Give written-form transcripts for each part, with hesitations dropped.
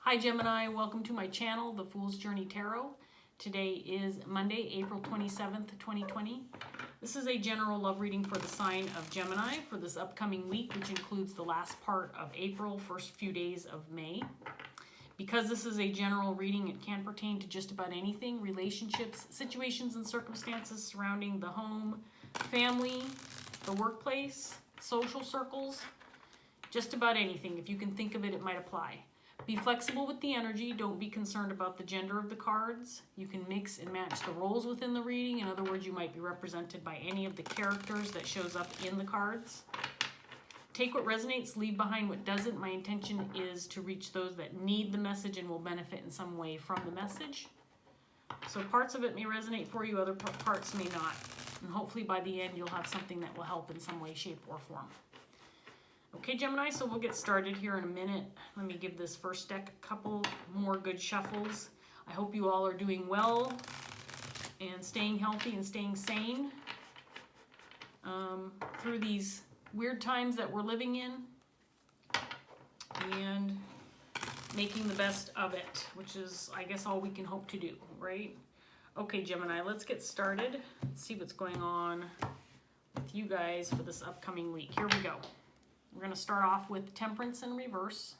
Hi Gemini, welcome to my channel, The Fool's Journey Tarot. Today is Monday, April 27th, 2020. This is a general love reading for the sign of Gemini for this upcoming week, which includes the last part of April, first few days of May. Because this is a general reading, it can pertain to just about anything: relationships, situations and circumstances surrounding the home, family, the workplace, social circles, just about anything. If you can think of it, it might apply. Be flexible with the energy. Don't be concerned about the gender of the cards. You can mix and match the roles within the reading. In other words, you might be represented by any of the characters that shows up in the cards. Take what resonates, leave behind what doesn't. My intention is to reach those that need the message and will benefit in some way from the message. So parts of it may resonate for you, other parts may not. And hopefully by the end you'll have something that will help in some way, shape, or form. Okay, Gemini, so we'll get started here in a minute. Let me give this first deck a couple more good shuffles. I hope you all are doing well and staying healthy and staying sane through these weird times that we're living in and making the best of it, which is, I guess, all we can hope to do, right? Okay, Gemini, let's get started. Let's see what's going on with you guys for this upcoming week. Here we go. We're going to start off with Temperance in reverse,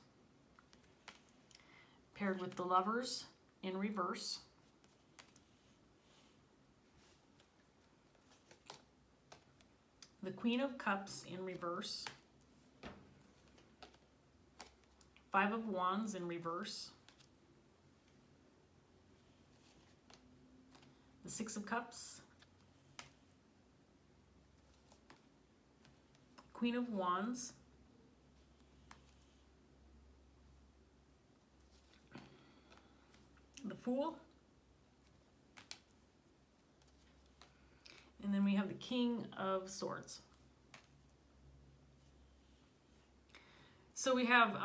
paired with the Lovers in reverse. The Queen of Cups in reverse. Five of Wands in reverse. The Six of Cups. Queen of Wands. The Fool. And then we have the King of Swords. So we have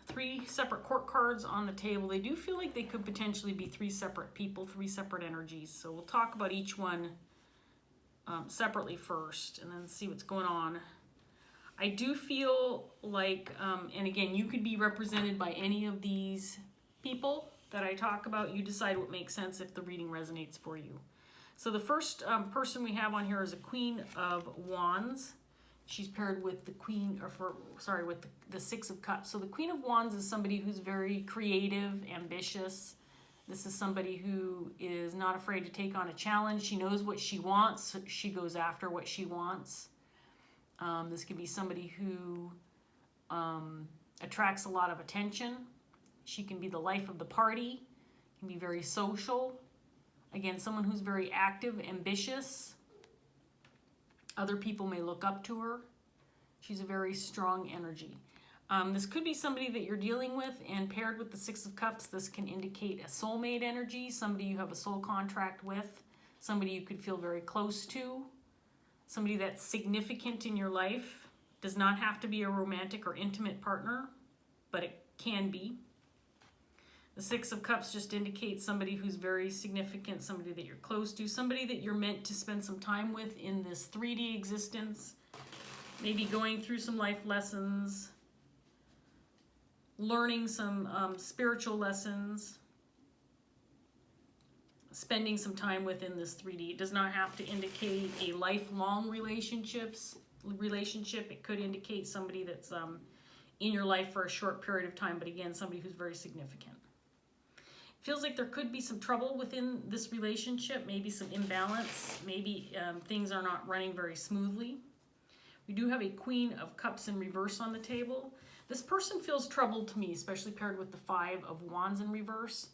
three separate court cards on the table. They do feel like they could potentially be three separate people, three separate energies. So we'll talk about each one separately first and then see what's going on. I do feel like, and again, you could be represented by any of these people that I talk about. You decide what makes sense if the reading resonates for you. So the first person we have on here is a Queen of Wands. She's paired with the with the Six of Cups. So the Queen of Wands is somebody who's very creative, ambitious. This is somebody who is not afraid to take on a challenge. She knows what she wants. So she goes after what she wants. This could be somebody who attracts a lot of attention. She can be the life of the party, can be very social. Again, someone who's very active, ambitious. Other people may look up to her. She's a very strong energy. This could be somebody that you're dealing with, and paired with the Six of Cups, this can indicate a soulmate energy, somebody you have a soul contract with, somebody you could feel very close to, somebody that's significant in your life. Does not have to be a romantic or intimate partner, but it can be. The Six of Cups just indicates somebody who's very significant, somebody that you're close to, somebody that you're meant to spend some time with in this 3D existence, maybe going through some life lessons, learning some spiritual lessons, spending some time within this 3D. It does not have to indicate a lifelong relationship. It could indicate somebody that's in your life for a short period of time, but again, somebody who's very significant. Feels like there could be some trouble within this relationship, maybe some imbalance, maybe things are not running very smoothly. We do have a Queen of Cups in reverse on the table. This person feels troubled to me, especially paired with the Five of Wands in reverse.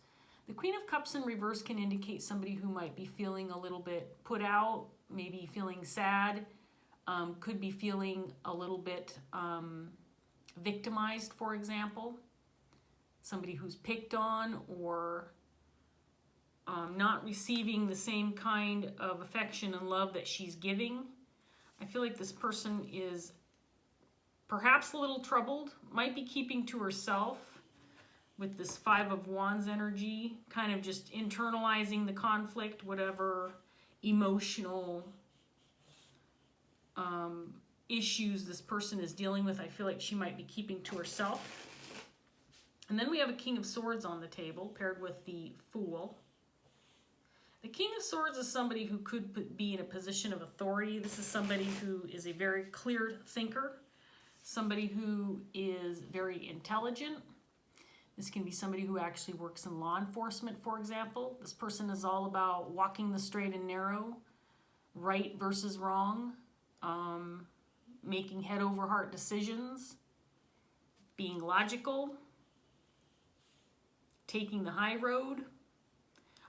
The Queen of Cups in reverse can indicate somebody who might be feeling a little bit put out, maybe feeling sad, could be feeling a little bit victimized, for example. Somebody who's picked on or not receiving the same kind of affection and love that she's giving. I feel like this person is perhaps a little troubled, might be keeping to herself with this Five of Wands energy, kind of just internalizing the conflict, whatever emotional issues this person is dealing with. I feel like she might be keeping to herself. And then we have a King of Swords on the table, paired with the Fool. The King of Swords is somebody who could be in a position of authority. This is somebody who is a very clear thinker, somebody who is very intelligent. This can be somebody who actually works in law enforcement, for example. This person is all about walking the straight and narrow, right versus wrong, making head over heart decisions, being logical, taking the high road.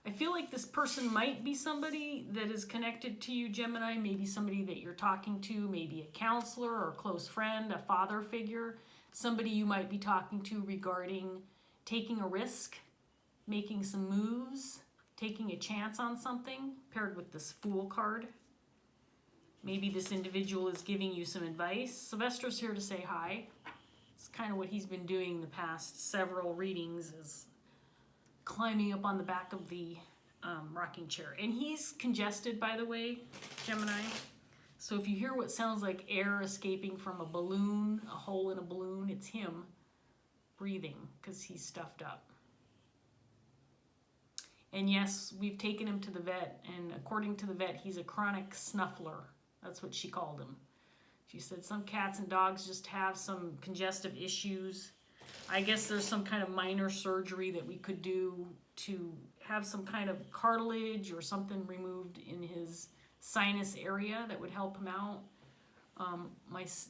I feel like this person might be somebody that is connected to you, Gemini, maybe somebody that you're talking to, maybe a counselor or a close friend, a father figure, somebody you might be talking to regarding taking a risk, making some moves, taking a chance on something, paired with this Fool card. Maybe this individual is giving you some advice. Sylvester's here to say hi. It's kind of what he's been doing the past several readings, is climbing up on the back of the rocking chair. And he's congested, by the way, Gemini. So if you hear what sounds like air escaping from a balloon, a hole in a balloon, it's him breathing because he's stuffed up. And yes, we've taken him to the vet, and according to the vet, he's a chronic snuffler. That's what she called him. She said some cats and dogs just have some congestive issues. I guess there's some kind of minor surgery that we could do to have some kind of cartilage or something removed in his sinus area that would help him out.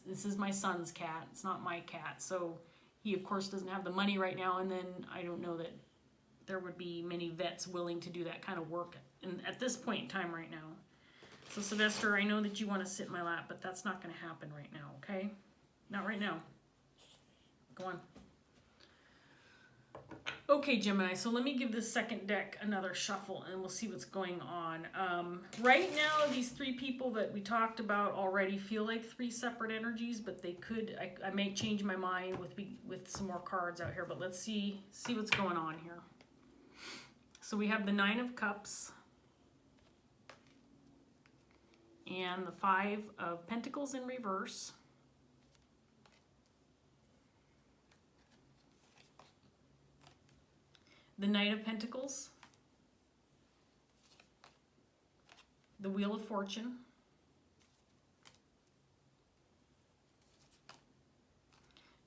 This is my son's cat. It's not my cat. So he, of course, doesn't have the money right now. And then I don't know that there would be many vets willing to do that kind of work at this point in time right now. So Sylvester, I know that you want to sit in my lap, but that's not going to happen right now, okay? Not right now. Go on. Okay, Gemini, so let me give this second deck another shuffle and we'll see what's going on. Right now, these three people that we talked about already feel like three separate energies, but they could, I may change my mind with some more cards out here, but let's see what's going on here. So we have the Nine of Cups and the Five of Pentacles in reverse. The Knight of Pentacles, the Wheel of Fortune,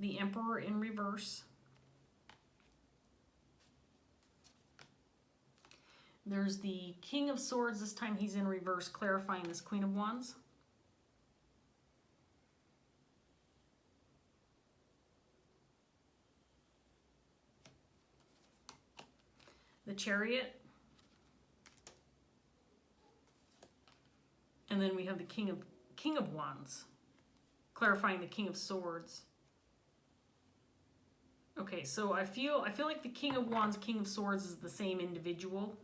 the Emperor in reverse, there's the King of Swords, this time he's in reverse, clarifying this Queen of Wands, the Chariot, and then we have the King of Wands, clarifying the King of Swords. Okay, so I feel like the King of Wands, King of Swords is the same individual.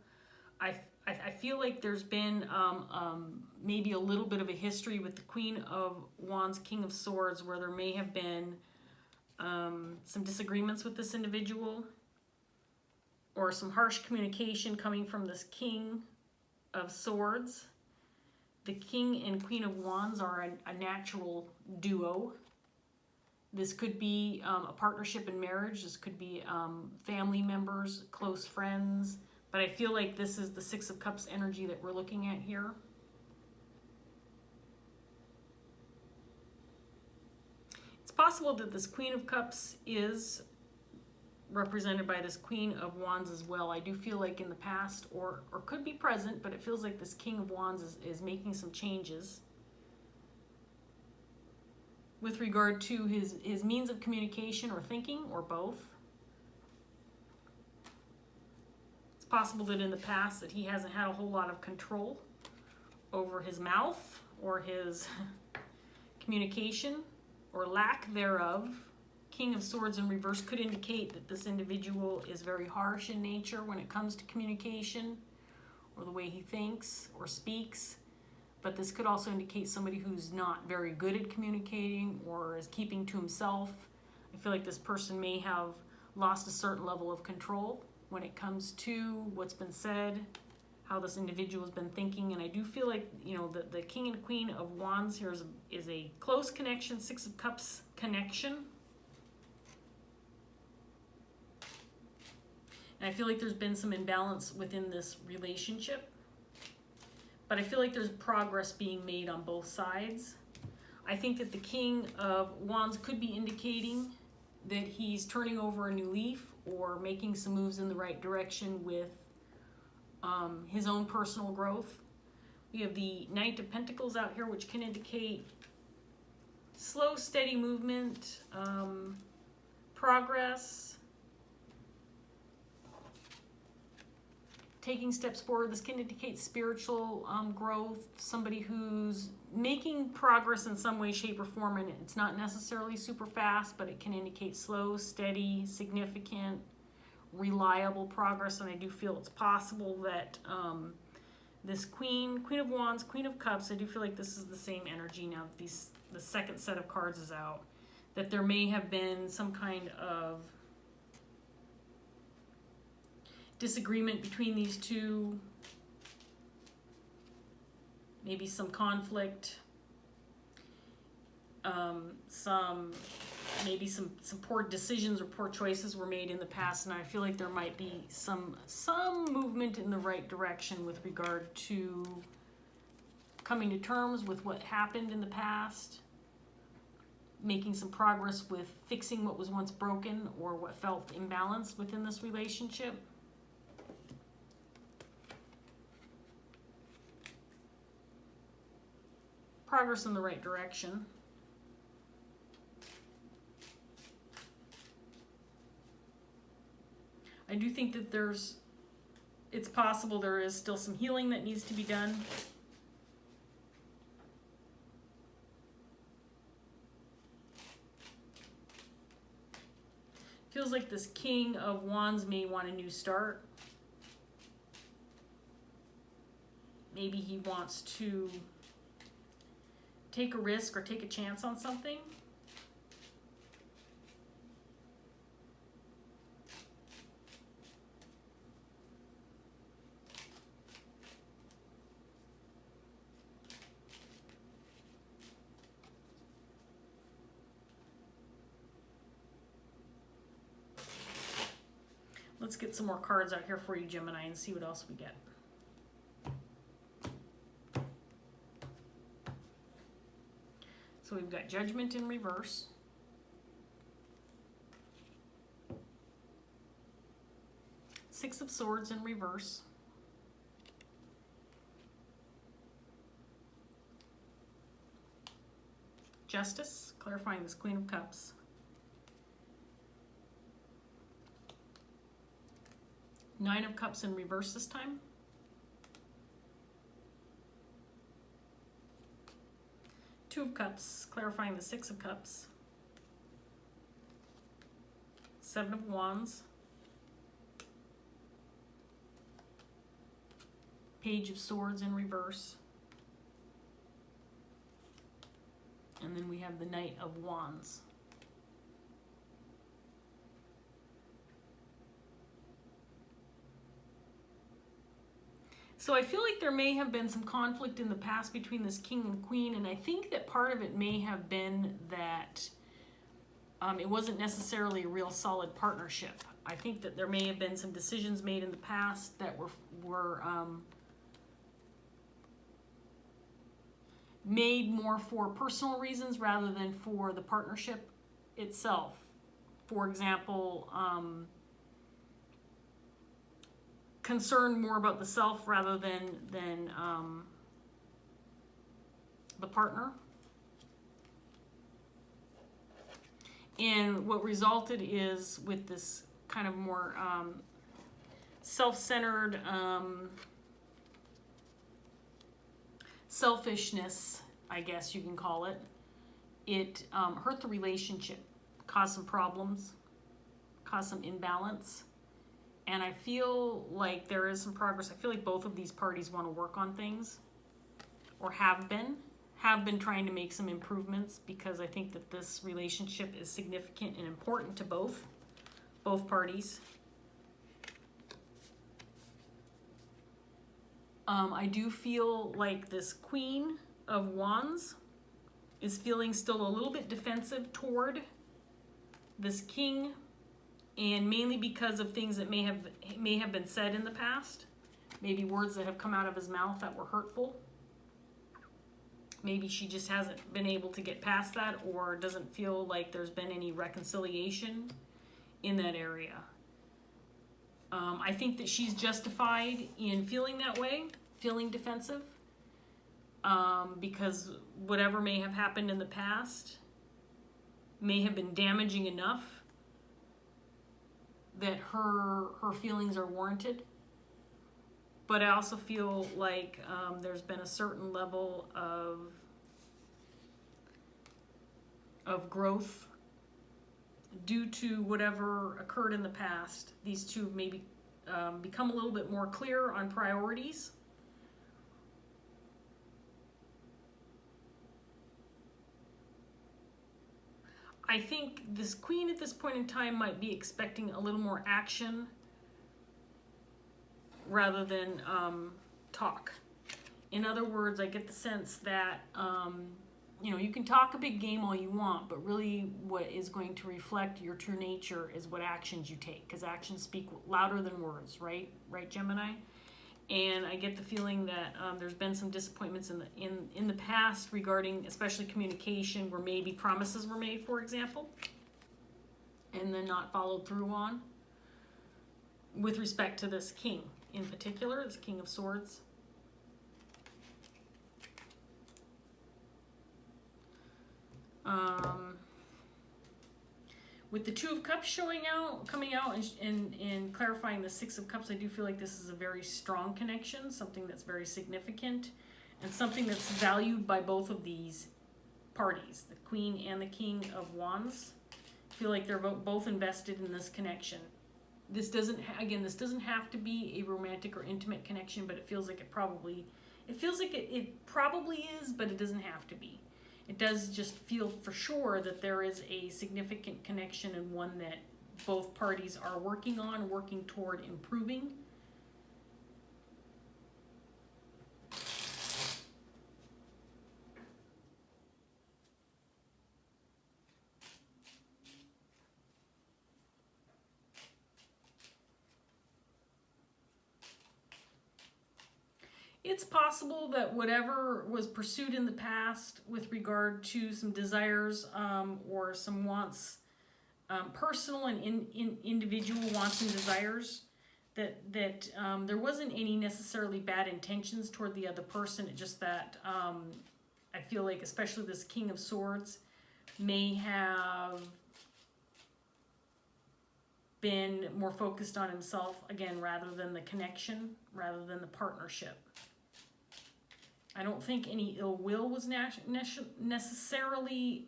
I feel like there's been maybe a little bit of a history with the Queen of Wands, King of Swords, where there may have been some disagreements with this individual, or some harsh communication coming from this King of Swords. The King and Queen of Wands are a natural duo. This could be a partnership in marriage. This could be family members, close friends. But I feel like this is the Six of Cups energy that we're looking at here. It's possible that this Queen of Cups is represented by this Queen of Wands as well. I do feel like in the past, or could be present, but it feels like this King of Wands is making some changes with regard to his means of communication or thinking, or both. It's possible that in the past that he hasn't had a whole lot of control over his mouth or his communication, or lack thereof. King of Swords in reverse could indicate that this individual is very harsh in nature when it comes to communication or the way he thinks or speaks. But this could also indicate somebody who's not very good at communicating or is keeping to himself. I feel like this person may have lost a certain level of control when it comes to what's been said, how this individual has been thinking. And I do feel like, you know, the King and Queen of Wands here is a close connection, Six of Cups connection. And I feel like there's been some imbalance within this relationship. But I feel like there's progress being made on both sides. I think that the King of Wands could be indicating that he's turning over a new leaf or making some moves in the right direction with his own personal growth. We have the Knight of Pentacles out here, which can indicate slow, steady movement, progress, taking steps forward. This can indicate spiritual growth, somebody who's making progress in some way, shape, or form, and it's not necessarily super fast, but it can indicate slow, steady, significant, reliable progress. And I do feel it's possible that this Queen of Wands, Queen of Cups, I do feel like this is the same energy now that the second set of cards is out, that there may have been some kind of disagreement between these two, maybe some conflict, maybe some poor decisions or poor choices were made in the past, and I feel like there might be some movement in the right direction with regard to coming to terms with what happened in the past, making some progress with fixing what was once broken or what felt imbalanced within this relationship. Progress in the right direction. I do think that it's possible there is still some healing that needs to be done. Feels like this King of Wands may want a new start. Maybe he wants to take a risk or take a chance on something. Let's get some more cards out here for you, Gemini, and see what else we get. So we've got Judgment in reverse. Six of Swords in reverse. Justice, clarifying this Queen of Cups. Nine of Cups in reverse this time. Two of Cups, clarifying the Six of Cups. Seven of Wands. Page of Swords in reverse. And then we have the Knight of Wands. So I feel like there may have been some conflict in the past between this King and Queen, and I think that part of it may have been that it wasn't necessarily a real solid partnership. I think that there may have been some decisions made in the past that were made more for personal reasons rather than for the partnership itself. For example, concerned more about the self rather than the partner. And what resulted is with this kind of more self-centered selfishness, I guess you can call it, it hurt the relationship, caused some problems, caused some imbalance. And I feel like there is some progress. I feel like both of these parties want to work on things, or have been trying to make some improvements, because I think that this relationship is significant and important to both parties. I do feel like this Queen of Wands is feeling still a little bit defensive toward this King, and mainly because of things that may have been said in the past. Maybe words that have come out of his mouth that were hurtful. Maybe she just hasn't been able to get past that, or doesn't feel like there's been any reconciliation in that area. I think that she's justified in feeling that way, feeling defensive, because whatever may have happened in the past may have been damaging enough that her feelings are warranted. But I also feel like there's been a certain level of growth due to whatever occurred in the past. These two maybe become a little bit more clear on priorities. I think this queen at this point in time might be expecting a little more action rather than talk. In other words, I get the sense that you can talk a big game all you want, but really what is going to reflect your true nature is what actions you take, because actions speak louder than words, right, Gemini? And I get the feeling that there's been some disappointments in the past regarding especially communication, where maybe promises were made, for example, and then not followed through on, with respect to this king in particular, this King of Swords. With the Two of Cups coming out and clarifying the Six of Cups, I do feel like this is a very strong connection, something that's very significant, and something that's valued by both of these parties, the Queen and the King of Wands. I feel like they're both invested in this connection. This doesn't have to be a romantic or intimate connection, but it feels like it probably is, but it doesn't have to be. It does just feel for sure that there is a significant connection, and one that both parties are working toward improving. It's possible that whatever was pursued in the past with regard to some desires or some wants, personal and individual wants and desires, that there wasn't any necessarily bad intentions toward the other person. It's just that I feel like especially this King of Swords may have been more focused on himself, again, rather than the connection, rather than the partnership. I don't think any ill will was necessarily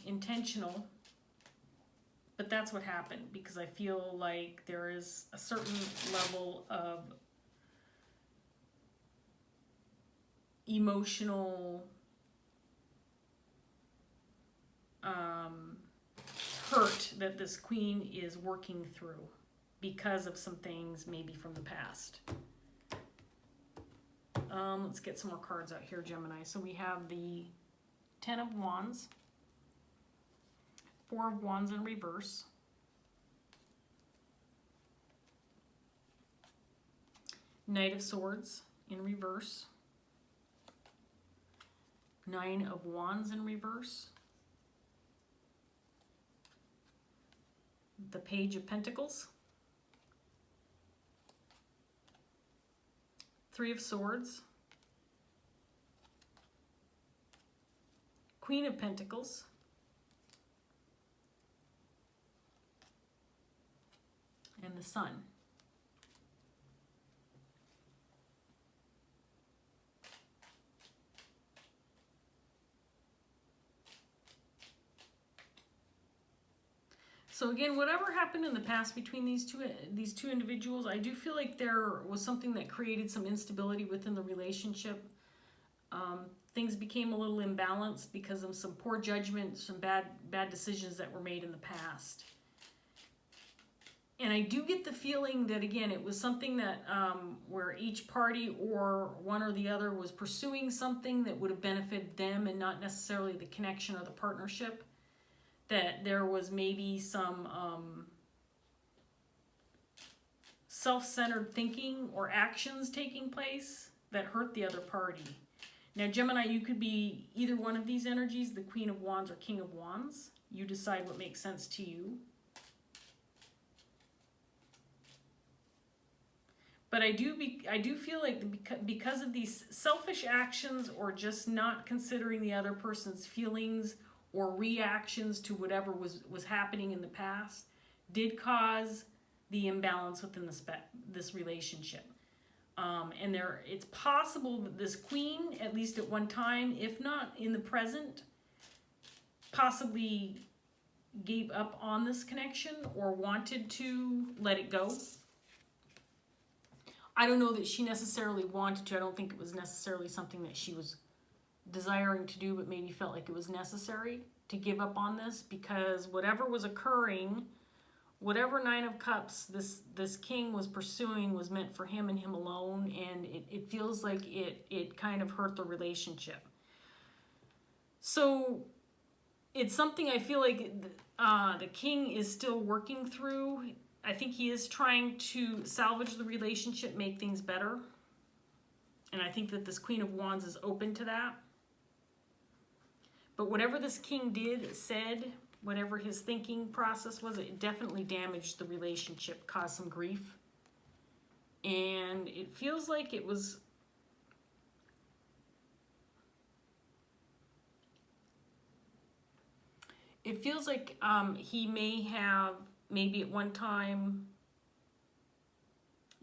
intentional, but that's what happened, because I feel like there is a certain level of emotional hurt that this queen is working through because of some things maybe from the past. Let's get some more cards out here, Gemini. So we have the Ten of Wands, Four of Wands in reverse, Knight of Swords in reverse, Nine of Wands in reverse, the Page of Pentacles, Three of Swords, Queen of Pentacles, and the Sun. So again, whatever happened in the past between these two individuals, I do feel like there was something that created some instability within the relationship. Things became a little imbalanced because of some poor judgment, some bad decisions that were made in the past. And I do get the feeling that, again, it was something that where each party or one or the other was pursuing something that would have benefited them and not necessarily the connection or the partnership. That there was maybe some self-centered thinking or actions taking place that hurt the other party. Now, Gemini, you could be either one of these energies, the Queen of Wands or King of Wands. You decide what makes sense to you. But I do feel like because of these selfish actions or just not considering the other person's feelings or reactions to whatever was happening in the past, did cause the imbalance within this relationship. And it's possible that this queen, at least at one time, if not in the present, possibly gave up on this connection or wanted to let it go. I don't know that she necessarily wanted to. I don't think it was necessarily something that she was desiring to do, but maybe felt like it was necessary to give up on this, because whatever was occurring, whatever Nine of Cups this king was pursuing was meant for him and him alone, and it feels like it kind of hurt the relationship. So it's something I feel like the king is still working through. I think he is trying to salvage the relationship, make things better. And I think that this Queen of Wands is open to that. But whatever this king did, said, whatever his thinking process was, it definitely damaged the relationship, caused some grief. And it feels like it was... It feels like he may have maybe at one time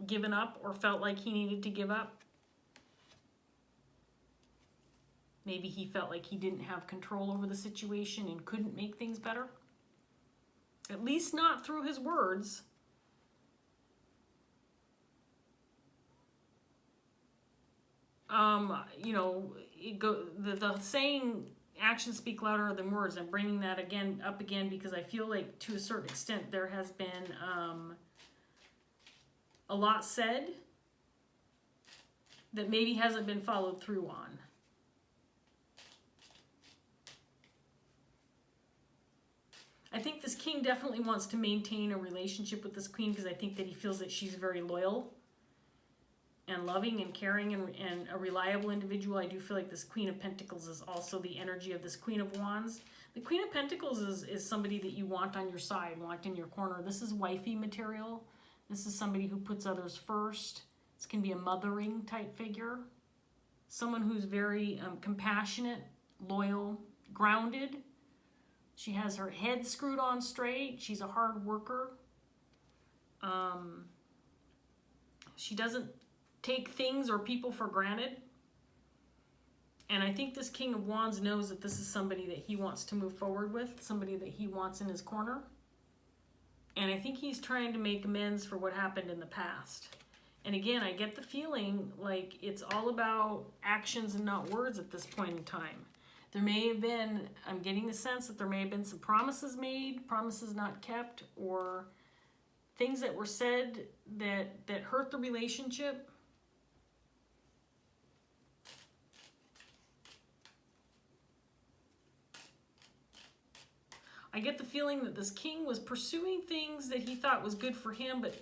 given up or felt like he needed to give up. Maybe he felt like he didn't have control over the situation and couldn't make things better. At least not through his words. You know, the saying, actions speak louder than words. I'm bringing that up again because I feel like to a certain extent there has been a lot said that maybe hasn't been followed through on. I think this king definitely wants to maintain a relationship with this queen because I think that he feels that she's very loyal and loving and caring and a reliable individual. I do feel like this Queen of Pentacles is also the energy of this Queen of Wands. The Queen of Pentacles is somebody that you want on your side, want in your corner. This is wifey material. This is somebody who puts others first. This can be a mothering type figure. Someone who's very compassionate, loyal, grounded. She has her head screwed on straight. She's a hard worker. She doesn't take things or people for granted. And I think this King of Wands knows that this is somebody that he wants to move forward with, somebody that he wants in his corner. And I think he's trying to make amends for what happened in the past. And again, I get the feeling like it's all about actions and not words at this point in time. There may have been, I'm getting the sense that there may have been some promises made, promises not kept, or things that were said that hurt the relationship. I get the feeling that this king was pursuing things that he thought was good for him, but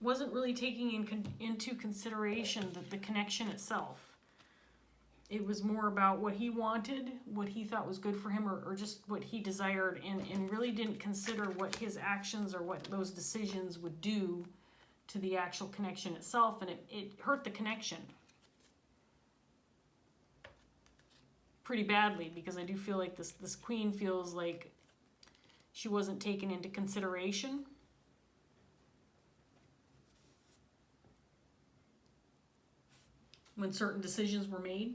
wasn't really taking into consideration the connection itself. It was more about what he wanted, what he thought was good for him, or just what he desired, and really didn't consider what his actions or what those decisions would do to the actual connection itself, and it hurt the connection pretty badly, because I do feel like this queen feels like she wasn't taken into consideration. When certain decisions were made.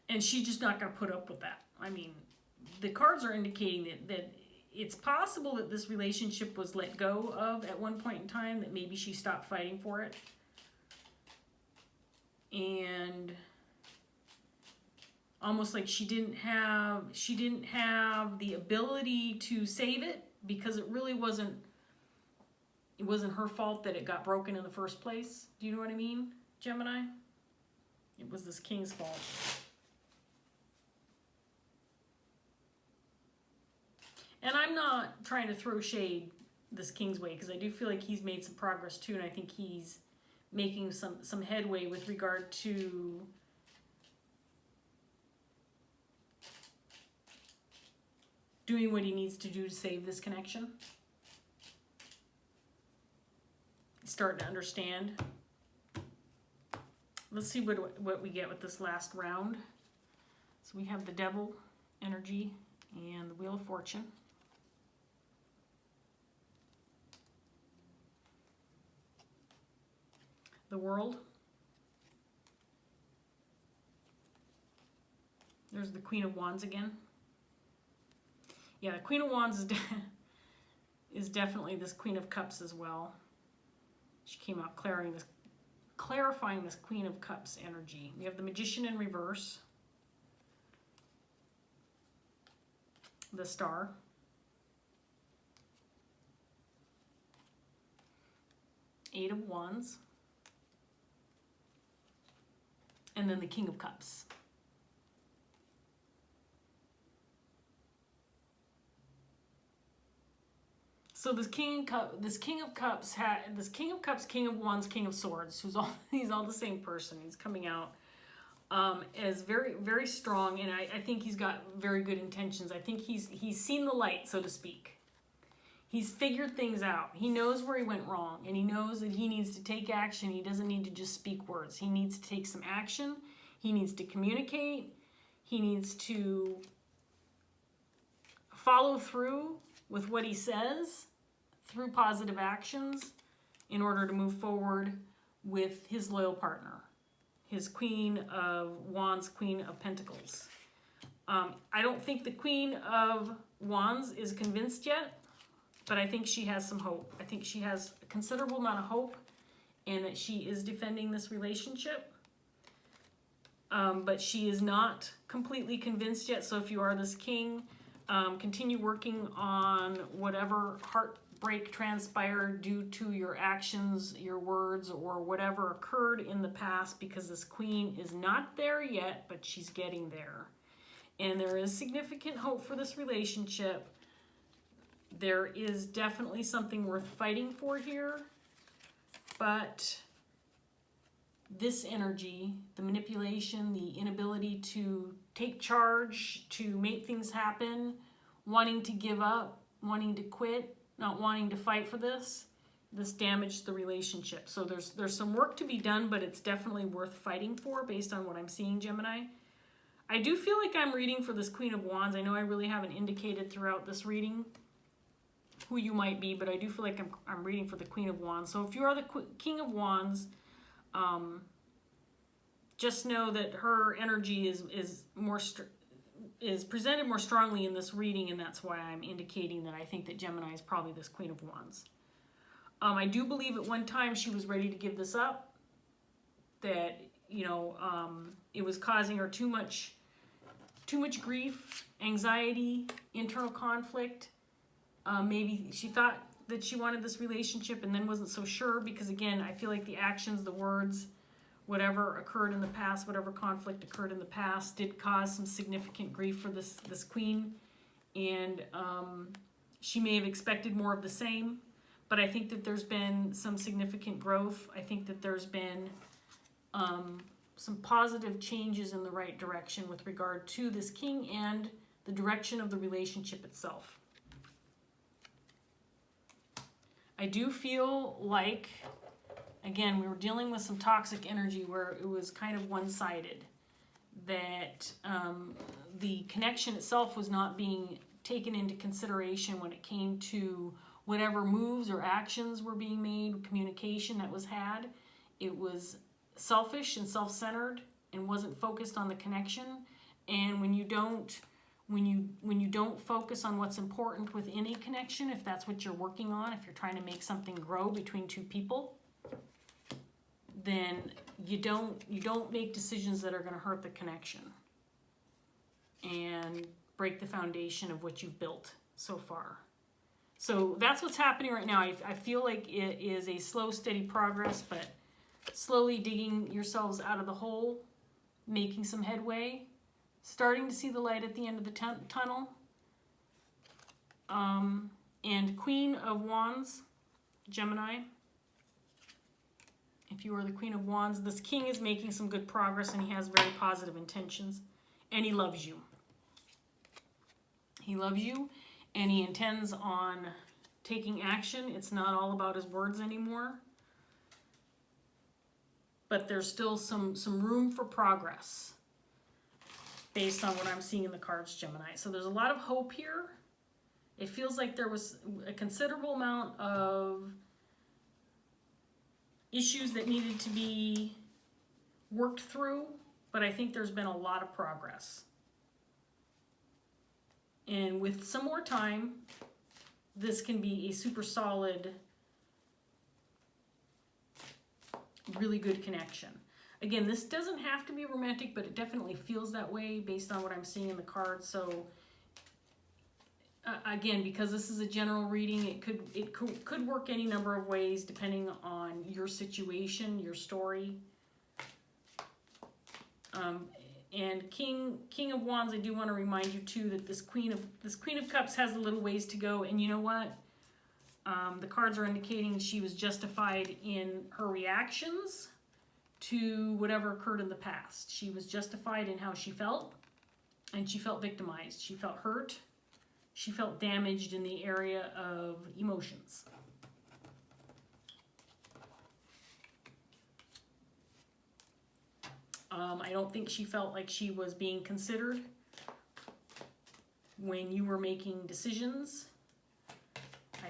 And she's just not going to put up with that. I mean, the cards are indicating that it's possible that this relationship was let go of at one point in time, that maybe she stopped fighting for it. And almost like she didn't have the ability to save it, because it really wasn't her fault that it got broken in the first place. Do you know what I mean, Gemini? It was this king's fault. And I'm not trying to throw shade this King's way, because I do feel like he's made some progress too, and I think he's making some headway with regard to doing what he needs to do to save this connection. He's starting to understand. Let's see what we get with this last round. So we have the Devil energy and the Wheel of Fortune. The World. There's the Queen of Wands again. Yeah, the Queen of Wands is definitely this Queen of Cups as well. She came out clarifying this Queen of Cups energy. We have the Magician in reverse. The Star. Eight of Wands. And then the King of Cups. So this King of Cups, King of Wands, King of Swords, he's all the same person. He's coming out as very, very strong, and I think he's got very good intentions. I think he's seen the light, so to speak. He's figured things out. He knows where he went wrong, and he knows that he needs to take action. He doesn't need to just speak words. He needs to take some action. He needs to communicate. He needs to follow through with what he says through positive actions in order to move forward with his loyal partner, his Queen of Wands, Queen of Pentacles. I don't think the Queen of Wands is convinced yet, but I think she has some hope. I think she has a considerable amount of hope, and that she is defending this relationship. But she is not completely convinced yet. So if you are this king, continue working on whatever heartbreak transpired due to your actions, your words, or whatever occurred in the past, because this queen is not there yet, but she's getting there. And there is significant hope for this relationship. There is definitely something worth fighting for here, but this energy, the manipulation, the inability to take charge, to make things happen, wanting to give up, wanting to quit, not wanting to fight for this damaged the relationship. So there's some work to be done, but it's definitely worth fighting for based on what I'm seeing, Gemini. I do feel like I'm reading for this Queen of Wands. I know I really haven't indicated throughout this reading who you might be, but I do feel like I'm reading for the Queen of Wands. So if you are the King of Wands, just know that her energy is presented more strongly in this reading, and that's why I'm indicating that I think that Gemini is probably this Queen of Wands. I do believe at one time she was ready to give this up, that it was causing her too much grief, anxiety, internal conflict. Maybe she thought that she wanted this relationship and then wasn't so sure, because again, I feel like the actions, the words, whatever occurred in the past, whatever conflict occurred in the past did cause some significant grief for this queen. And she may have expected more of the same, but I think that there's been some significant growth. I think that there's been some positive changes in the right direction with regard to this king and the direction of the relationship itself. I do feel like, again, we were dealing with some toxic energy where it was kind of one-sided, that the connection itself was not being taken into consideration when it came to whatever moves or actions were being made, communication that was had. It was selfish and self-centered and wasn't focused on the connection. And when you don't focus on what's important with any connection, if that's what you're working on, if you're trying to make something grow between two people, then you don't make decisions that are going to hurt the connection and break the foundation of what you've built so far. So that's what's happening right now. I feel like it is a slow, steady progress, but slowly digging yourselves out of the hole, making some headway, starting to see the light at the end of the tunnel. And Queen of Wands, Gemini. If you are the Queen of Wands, this King is making some good progress and he has very positive intentions. And he loves you. He loves you and he intends on taking action. It's not all about his words anymore. But there's still some room for progress based on what I'm seeing in the cards, Gemini. So there's a lot of hope here. It feels like there was a considerable amount of issues that needed to be worked through, but I think there's been a lot of progress. And with some more time, this can be a super solid, really good connection. Again, this doesn't have to be romantic, but it definitely feels that way based on what I'm seeing in the cards. So again, because this is a general reading, it could work any number of ways depending on your situation, your story. And King of Wands, I do want to remind you too that this Queen of Cups has a little ways to go. And you know what? The cards are indicating she was justified in her reactions to whatever occurred in the past. She was justified in how she felt, and she felt victimized. She felt hurt. She felt damaged in the area of emotions. I don't think she felt like she was being considered when you were making decisions. I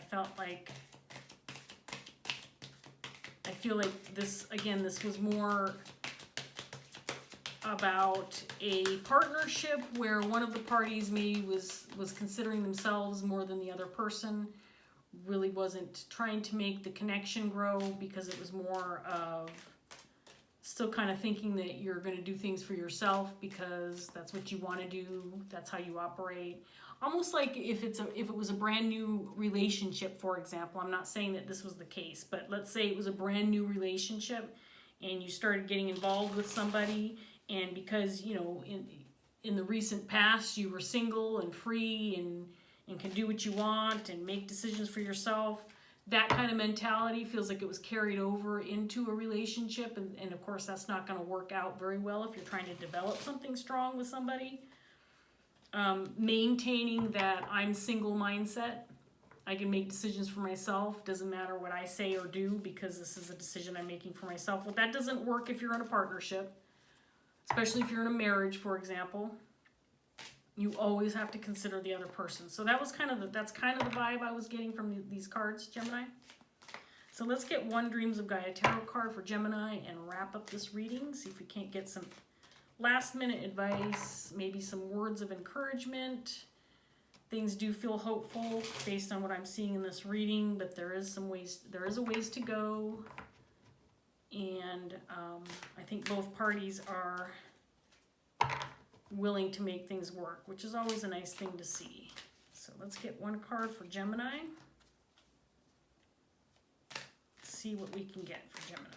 feel like this, again, this was more about a partnership where one of the parties maybe was considering themselves more than the other person, really wasn't trying to make the connection grow because it was more of still kind of thinking that you're going to do things for yourself because that's what you want to do, that's how you operate. Almost like if it was a brand new relationship, for example. I'm not saying that this was the case, but let's say it was a brand new relationship and you started getting involved with somebody, and because, you know, in the recent past you were single and free and can do what you want and make decisions for yourself, that kind of mentality feels like it was carried over into a relationship, and of course that's not going to work out very well if you're trying to develop something strong with somebody. Maintaining that I'm single mindset, I can make decisions for myself, doesn't matter what I say or do because this is a decision I'm making for myself. Well, that doesn't work if you're in a partnership, especially if you're in a marriage, for example. You always have to consider the other person. So that's kind of the vibe I was getting from these cards, Gemini. So let's get one Dreams of Gaia tarot card for Gemini and wrap up this reading. See if we can't get some last minute advice, maybe some words of encouragement. Things do feel hopeful based on what I'm seeing in this reading, but there is a ways to go. And I think both parties are willing to make things work, which is always a nice thing to see. So let's get one card for Gemini. See what we can get for Gemini.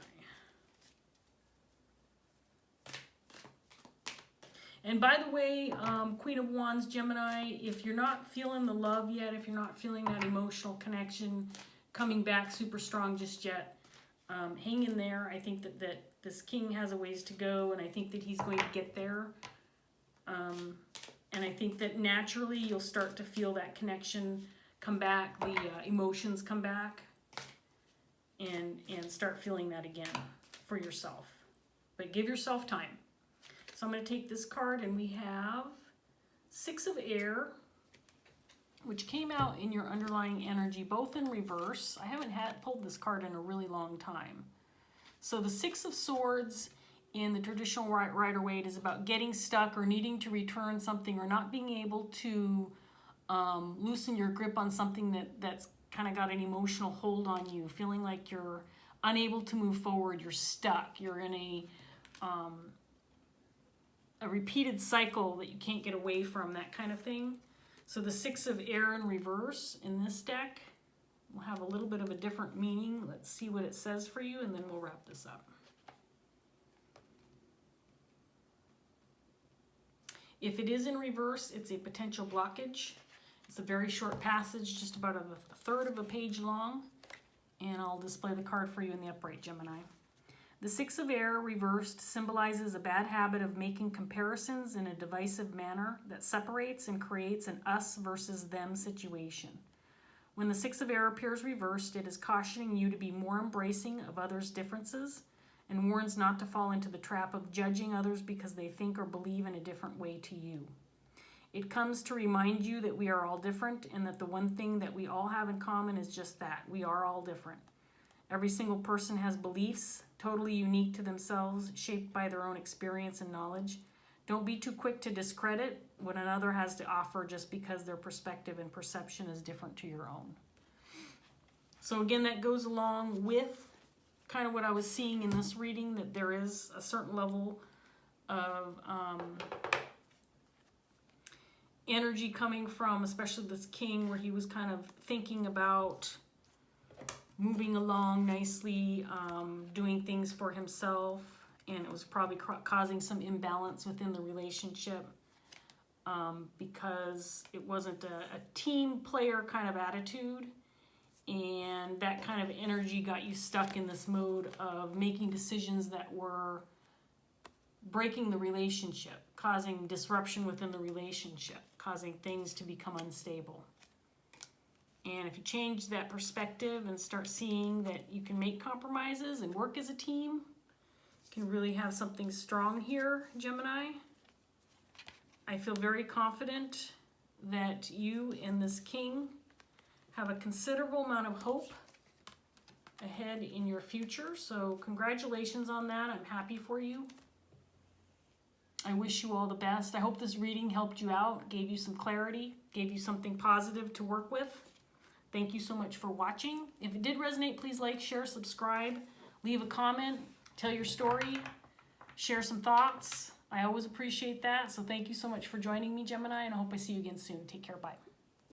And by the way, Queen of Wands, Gemini, if you're not feeling the love yet, if you're not feeling that emotional connection coming back super strong just yet, hang in there. I think that this King has a ways to go, and I think that he's going to get there. And I think that naturally you'll start to feel that connection come back, the emotions come back, and start feeling that again for yourself. But give yourself time. So I'm going to take this card, and we have Six of Air, which came out in your underlying energy, both in reverse. I haven't pulled this card in a really long time. So the Six of Swords in the traditional Rider-Waite is about getting stuck or needing to return something or not being able to loosen your grip on something that's kind of got an emotional hold on you, feeling like you're unable to move forward, you're stuck, you're in a repeated cycle that you can't get away from, that kind of thing. So the Six of Air in reverse in this deck will have a little bit of a different meaning. Let's see what it says for you, and then we'll wrap this up. If it is in reverse, it's a potential blockage. It's a very short passage, just about a third of a page long, and I'll display the card for you in the upright, Gemini. The Six of Air reversed symbolizes a bad habit of making comparisons in a divisive manner that separates and creates an us versus them situation. When the Six of Air appears reversed, it is cautioning you to be more embracing of others' differences and warns not to fall into the trap of judging others because they think or believe in a different way to you. It comes to remind you that we are all different and that the one thing that we all have in common is just that. We are all different. Every single person has beliefs, totally unique to themselves, shaped by their own experience and knowledge. Don't be too quick to discredit what another has to offer just because their perspective and perception is different to your own. So again, that goes along with kind of what I was seeing in this reading, that there is a certain level of energy coming from, especially this king, where he was kind of thinking about moving along nicely, doing things for himself, and it was probably causing some imbalance within the relationship because it wasn't a team player kind of attitude, and that kind of energy got you stuck in this mode of making decisions that were breaking the relationship, causing disruption within the relationship, causing things to become unstable. And if you change that perspective and start seeing that you can make compromises and work as a team, you can really have something strong here, Gemini. I feel very confident that you and this king have a considerable amount of hope ahead in your future. So congratulations on that. I'm happy for you. I wish you all the best. I hope this reading helped you out, gave you some clarity, gave you something positive to work with. Thank you so much for watching. If it did resonate, please like, share, subscribe, leave a comment, tell your story, share some thoughts. I always appreciate that. So thank you so much for joining me, Gemini, and I hope I see you again soon. Take care. Bye.